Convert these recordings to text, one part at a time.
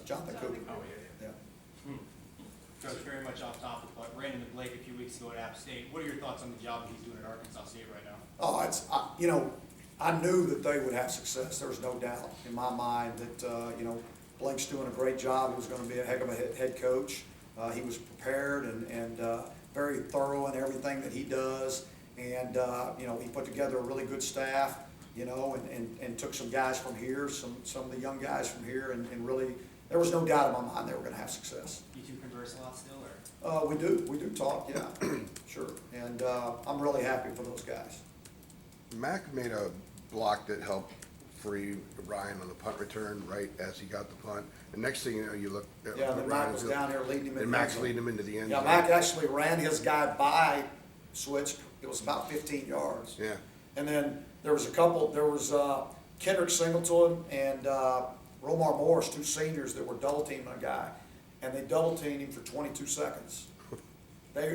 Jonathan Cooper. Oh, yeah. Coach, very much off topic, but Brandon Blake a few weeks ago at App State. What are your thoughts on the job that he's doing at Arkansas State right now? Oh, you know, I knew that they would have success. There was no doubt in my mind that, you know, Blake's doing a great job. He was going to be a heck of a head coach. He was prepared and very thorough in everything that he does. And, you know, he put together a really good staff, you know, and took some guys from here, some of the young guys from here, and really, there was no doubt in my mind they were going to have success. You two converse a lot still, or? We do talk, yeah, sure. And I'm really happy for those guys. Mac made a block that helped free Ryan on the punt return right as he got the punt. The next thing you know, you look at Yeah, then Mac was down here leading him in. And Mac's leading him into the end Yeah, zone. Mac actually ran his guy by switch. It was about 15 yards. Yeah. And then there was Kendrick Singleton and Romar Morris, two seniors that were double teaming a guy. And they double teamed him for 22 seconds.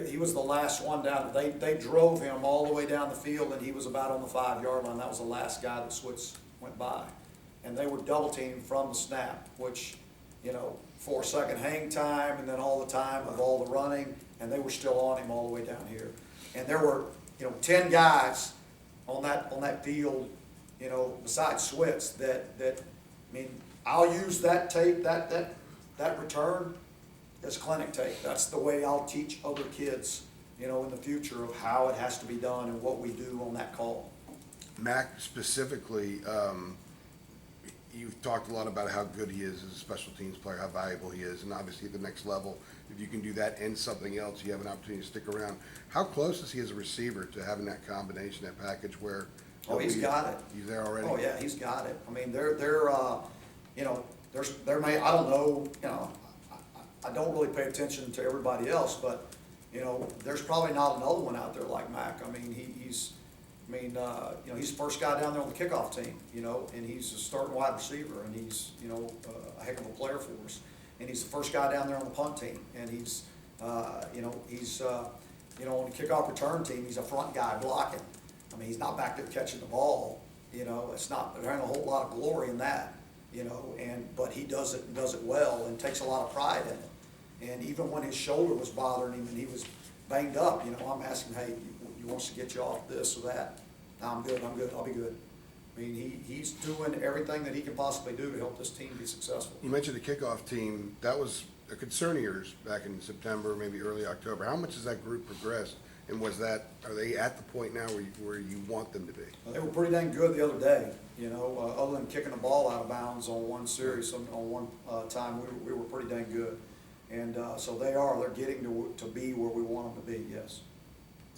He was the last one down. They drove him all the way down the field, and he was about on the 5-yard line. That was the last guy that Switz went by. And they were double teamed from the snap, which, you know, 4-second hang time, and then all the time of all the running, and they were still on him all the way down here. And there were, you know, 10 guys on that field, you know, besides Switz that I mean, I'll use that tape, that return as clinic tape. That's the way I'll teach other kids, you know, in the future of how it has to be done and what we do on that call. Mac specifically, you've talked a lot about how good he is as a special teams player, how valuable he is, and obviously at the next level, if you can do that and something else, you have an opportunity to stick around. How close is he as a receiver to having that combination, that package where? Oh, he's got it. He's there already? Oh, yeah, he's got it. I mean, you know, I don't know, you know, I don't really pay attention to everybody else, but, you know, there's probably not another one out there like Mac. I mean, he's you know, he's the first guy down there on the kickoff team, you know, and he's a starting wide receiver, and he's, you know, a heck of a player for us. And he's the first guy down there on the punt team, and he's, you know, you know, on the kickoff return team, he's a front guy blocking. I mean, he's not back there catching the ball, you know, there ain't a whole lot of glory in that, you know, but he does it and does it well and takes a lot of pride in it. And even when his shoulder was bothering him and he was banged up, you know, I'm asking, hey, you want us to get you off this or that? No, I'm good, I'll be good. I mean, he's doing everything that he can possibly do to help this team be successful. You mentioned the kickoff team. That was a concern of yours back in September, maybe early October. How much has that group progressed? And are they at the point now where you want them to be? Well, they were pretty dang good the other day, you know, other than kicking the ball out of bounds on one series, on one time, we were pretty dang good. And so they're getting to be where we want them to be, yes.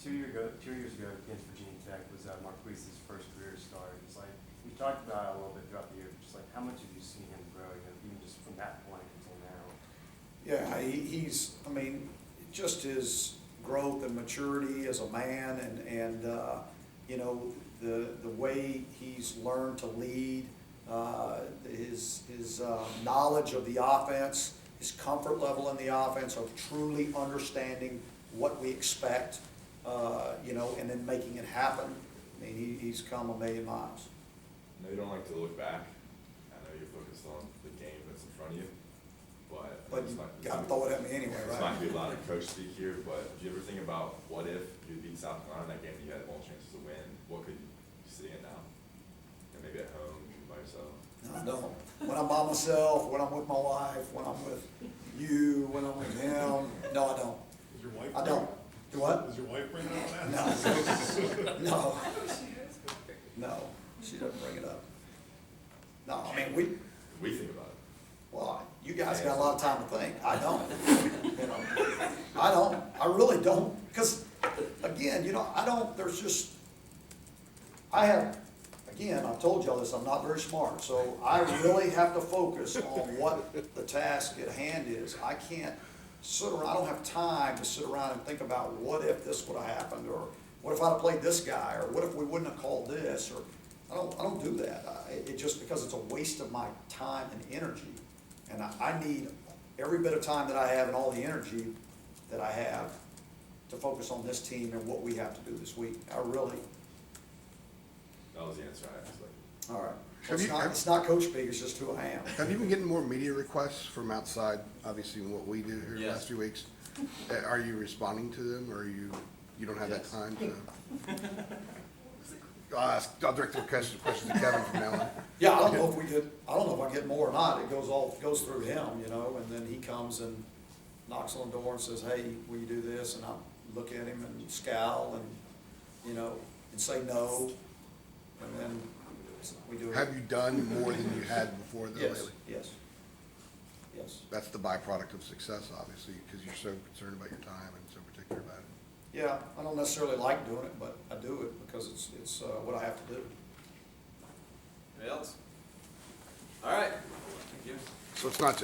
2 years ago against Virginia Tech was Marquise's first career start. It's like, we talked about it a little bit throughout the year, just like how much have you seen him grow, you know, even just from that point until now? Yeah, he's, I mean, just his growth and maturity as a man and you know, the way he's learned to lead, his knowledge of the offense, his comfort level in the offense of truly understanding what we expect, you know, and then making it happen. I mean, he's come a million miles. I know you don't like to look back. I know you're focused on the game that's in front of you. But you gotta throw it at me anyway, This right? might be a lot of coach speak here, but do you ever think about what if you beat South Carolina in that game and you had all chances to win? What could you see it now? And maybe at home by yourself? No, I don't. When I'm by myself, when I'm with my wife, when I'm with you, when I'm with him, no, I don't. Is your wife? I don't. Do what? Does your wife bring up that? No. No, she doesn't bring it up. No, I mean, We think about it. well, you guys got a lot of time to think. I don't. You know, I don't. I really don't. Because, again, you know, again, I've told y'all this, I'm not very smart. So I really have to focus on what the task at hand is. I can't sit around, I don't have time to sit around and think about what if this would have happened, or what if I'd have played this guy, or what if we wouldn't have called this, or I don't do that. It just because it's a waste of my time and energy. And I need every bit of time that I have and all the energy that I have to focus on this team and what we have to do this week. I really. That was the answer I asked. All right. Have you- It's not coach speak, it's just who I am. Have you been getting more media requests from outside, obviously, than what we do here the Yes. last few weeks? Are you responding to them, or you don't have that Yes. time to? I'll direct the question to Kevin from now on. Yeah, I don't know if I get more or not, it goes through him, you know, and then he comes and knocks on the door and says, hey, will you do this? And I look at him and scowl and, you know, and say no, and then we do it. Have you done more than you had before though Yes, lately? yes, yes. That's the byproduct of success, obviously, because you're so concerned about your time and so particular about it. Yeah, I don't necessarily like doing it, but I do it because it's what I have to do. Anybody else? All right, thank you. So it's not just